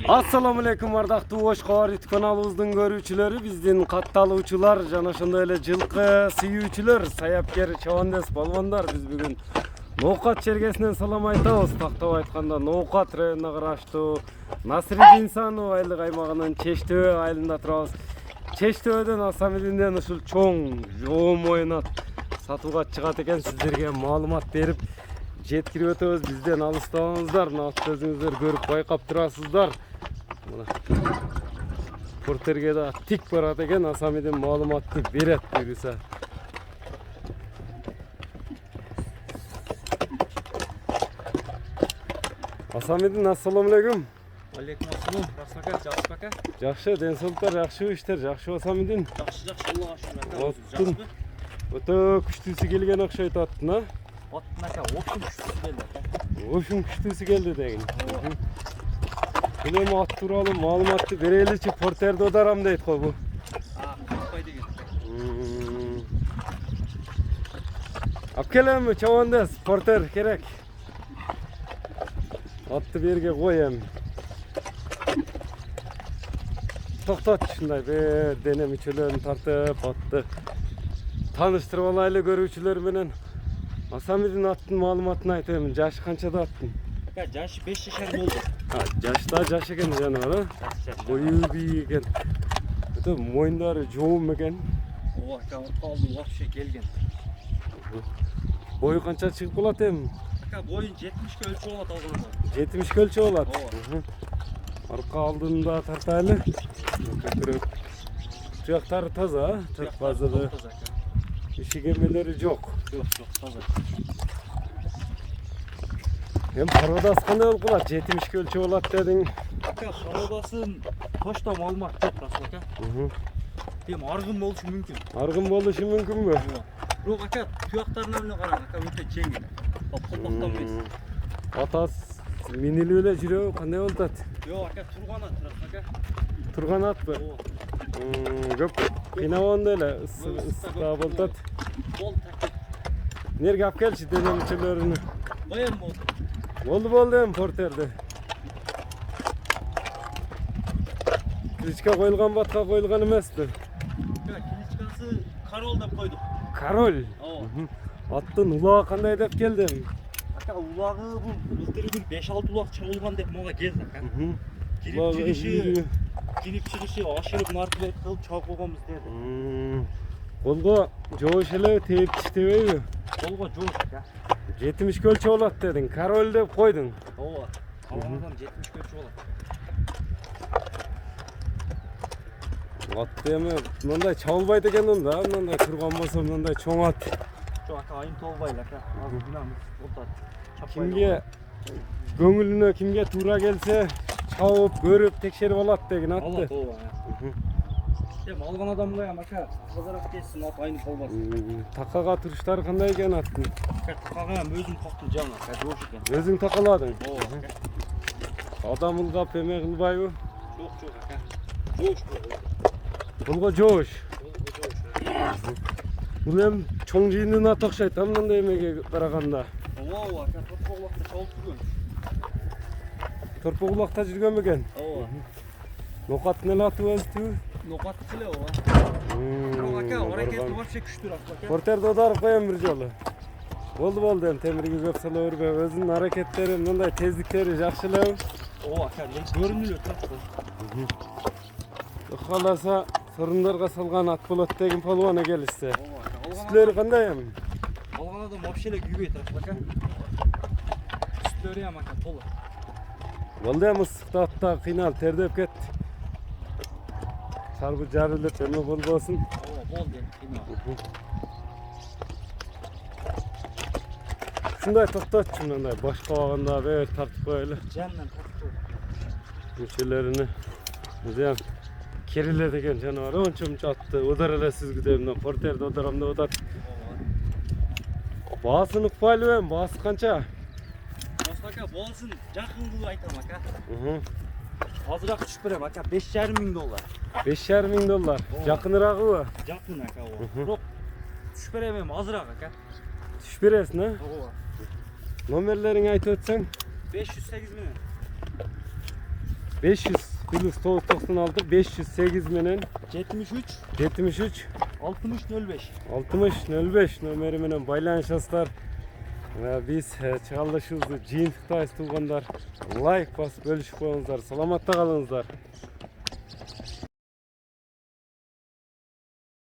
Assalamu alaikum ардактуу Ош Кабар YouTube каналыбыздын көрүүчүлөрү, биздин катталуучулар жана ошондой эле жылкы сүйүүчүлөр, саяпкер чабандес балбандар, биз бүгүн Ноокат чергесинен салам айтабыз. Тактап айтканда Ноокат районуна караштуу Насыридин Саноо айлык аймагынын Чештөө айылында турабыз. Чештөөдөн Асамидинден ушул чоң жоом оюнат сатууга чыгат экен, сиздерге маалымат берип жеткирип өтөбүз. Бизден алыстабаңыздар, наатты өзүңүздөр көрүп байкап турасыздар. Портерге да тик барат экен, Асамидин маалыматты берет буюрса. Асамидин, ассаламу алейкум. Алейкум ассалам. Расака, жакшы бака? Жакшы, ден соолуктар жакшыбы, иштер жакшы Асамидин? Жакшы, Аллага шүкүр. Оттун өтө күчтүүсү келген окшойт аттын, а? Оттун ака, оттун күчтүүсү келди. Ошун күчтүүсү келди деген. Эми ат тууралуу маалыматты береличи, портерди одарам дейт го бу. Кыркпай деген. Алып келемби чабандес, портер керек. Атты берге кой эми. Токтот ушундай бир дене мүчөлөрүн тартып атты тааныштырып алайлы көрүүчүлөр менен. Асамидин аттын маалыматын айтайын. Жашы канчада аттын? Ака, жашы 5 жашар болду. Жашта жаш экен жанагы. Бою бийик экен. Өтө моюндары жоом экен. Ооба, ака, калды вообще келген. Бою канча чыгып калат эми? Ака, боюн 70 өлчөп алат алганда. 70 өлчөп алат. Ооба. Арка алдында тартайлы. Жактары таза, таза. Ишигемелери жок. Жок, таза. Эми пародасы кандай болуп калат? 70 өлчөп алат дедиң. Ака, пародасын точно маалымат жок, Расул ака. Эми аргын болушу мүмкүн. Аргын болушу мүмкүнбү? Ооба. Бирок ака, туяктарына эле караң, ака, өтө жеңил. Колпактанбайсың. Атасы минилип эле жүрөбү, кандай болуп атат? Жок, ака, турган ат, Расул ака. Турган атпы? Ооба. Көп кыйнабаганда эле ысыкта болуп атат. Бол так. Нерге алып келчи дене мүчөлөрүнү. Коем болду. Болду эми портерди. Кличка коюлган, батка коюлган эмеспи? Кличкасы Король деп койдук. Король. Ооба. Аттын улагы кандай деп келдим? Ака, улагы бул былтыр бир 5-6 улак чабылган деп мага келди, ака. Улагы Кирип чыгышы ашырып наркылеп кылып чабып койгонбуз деди. Колго жоош эле, тээп тиштебейби? Колго жоош, ака. 70 өлчөп алат дедиң, Король деп койдуң. Ооба. Калган 70 өлчөп алат. Атты эми мындай чабылбайт экен да, мындай турган болсо мындай чоң ат. Жок, ака, айын толбайлы, ака. Азыр билемиз, отат. Кимге көңүлүнө кимге туура келсе чабып, көрүп, текшерип алат деген атты. Алат, ооба. Эми алган адамга эми ака, тазараак келсин, ат айнып калбасын. Такага туруштары кандай экен аттын? Ака, такага эми өзүм тактым жаңы, ака, жоош экен. Өзүң такаладың? Ооба, ака. Адам ылгап эме кылбайбы? Жок, ака. Жоош. Колго жоош. Бул эми чоң жыйындын аты окшойт, мындай эмеге караганда. Ооба, ака, торпоглакта чабып жүргөн. Торпоглакта жүргөн бекен? Ооба. Ноокаттын эле аты өзүбү? Ноокаттыкы эле, ооба. Ака, аракети вообще күчтүү, ака. Портерди одарып коем бир жолу. Болду эми темирге көп сала бербей, өзүнүн аракеттери, мындай тездиктери жакшы элеби? Ооба, ака, көрүнүлө турат. Кааласа сорундарга салган ат болот деген полбон келишсе. Ооба, ака. Сүтлөрү кандай эми? Алган адам вообще эле күйбөйт, ака. Сүтлөрү эми, ака, толо. Болду эми ысыкта атта кыйналып тердеп кетти. Шарбы жарылып эме болбосун. Ооба, болду эми, кыйнал. Ушундай токтотчу мындай башка баганда бер тартып коелу. Жанынан тартып. Мүчөлөрүнү. Өзүм кериле деген жаныбар ончо атты удар эле сүзгүдө мына портерди ударам деп атат. Ооба. Баасын укпайлы эми, баасы канча? Ака, баасын жакын кылып айтам, ака. Азыраак түшүп берем, ака, $5,500. $5,500. Жакынырагыбы? Жакын, ака, ооба. Бирок түшүп берем эми азыраак, ака. Түшүп бересиң, а? Ооба. Номерлериңи айтып өтсөң? 508 менен. 500 Plus Toğuz 96 508 menen 73 73 60 05. 60 05 nömeri menen baylanışasызlar. Biz çıkarılışыбызды жыйынтыктайбыз туугандар. Лайк басып бөлүшүп коюңуздар. Саламатта калыңыздар.